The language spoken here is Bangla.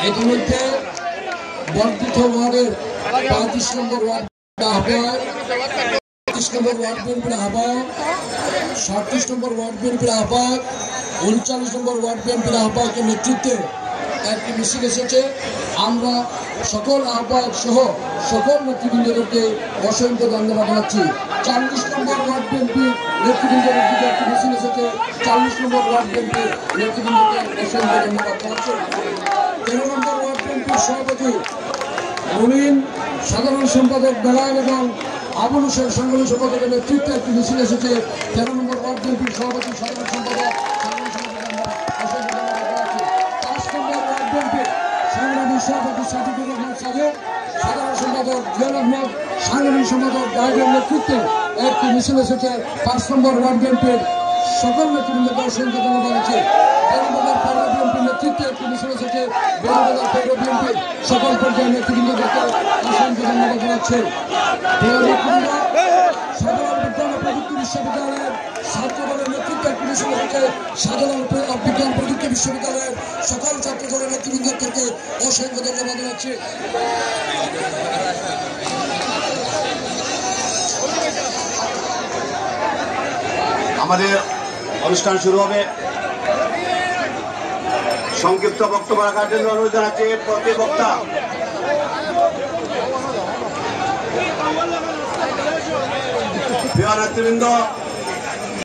ইতিমধ্যে বর্ধিত ওয়ার্ডের 35 নম্বর ওয়ার্ড আহ্বায়ক, 35 নম্বর ওয়ার্ড বিএনপির আহ্বায়ক, 37 নম্বর ওয়ার্ড বিএনপির আহ্বায়ক, 39 নম্বর ওয়ার্ড বিএনপির আহ্বায়কের নেতৃত্বে একটি মিছিল এসেছে। আমরা সকল আহ্বায়ক সহ সকল নেতৃবৃন্দদেরকে অসংখ্য ধন্যবাদ জানাচ্ছি। 40 নম্বর ওয়ার্ড বিএনপির নেতৃবৃন্দের দিকে একটি মিছিল এসেছে। 40 নম্বর ওয়ার্ড বিএনপির নেতৃবৃন্দকে অসংখ্য ধন্যবাদ জানাচ্ছি। 13 নম্বর ওয়ার্ড বিএনপির সভাপতি রবিন, সাধারণ সম্পাদক বেলাল এবং আবুল হোসেন সাংগঠনিক সম্পাদকের নেতৃত্বে একটি মিছিল এসেছে। 13 নম্বর ওয়ার্ড বিএনপির সভাপতি সাধারণ সম্পাদক সভাপতি সাজিদুর রহমান সাজেদ, সাধারণ সম্পাদক জিয়াউল আহমদ, সাংগঠনিক সম্পাদক ডায়ের নেতৃত্বে একটি মিছিল এসেছে। 5 নম্বর ওয়ার্ড বিএনপির সকল নেতৃবৃন্দকে অসংখ্য ধন্যবাদ আছে। বেড়াবাজার পৌর বিএনপির নেতৃত্বে একটি মিছিল এসেছে। বেড়াবাজার পৌর বিএনপির সকল পর্যায়ের নেতৃবৃন্দকে অসংখ্য ধন্যবাদ জানাচ্ছে। সাধারণ বিজ্ঞান ও প্রযুক্তি বিশ্ববিদ্যালয়ের ছাত্রদলের নেতৃত্বে একটি মিছিল এসেছে। সাধারণ বিজ্ঞান প্রযুক্তি বিশ্ববিদ্যালয়ের সকল ছাত্রদলের নেতৃবৃন্দকে অসংখ্য ধন্যবাদ জানাচ্ছি। আমাদের অনুষ্ঠান শুরু হবে। সংক্ষিপ্ত বক্তব্য রাখার জন্য অনুরোধ জানাচ্ছি প্রতি বক্তা। প্রিয় নেতৃবৃন্দ,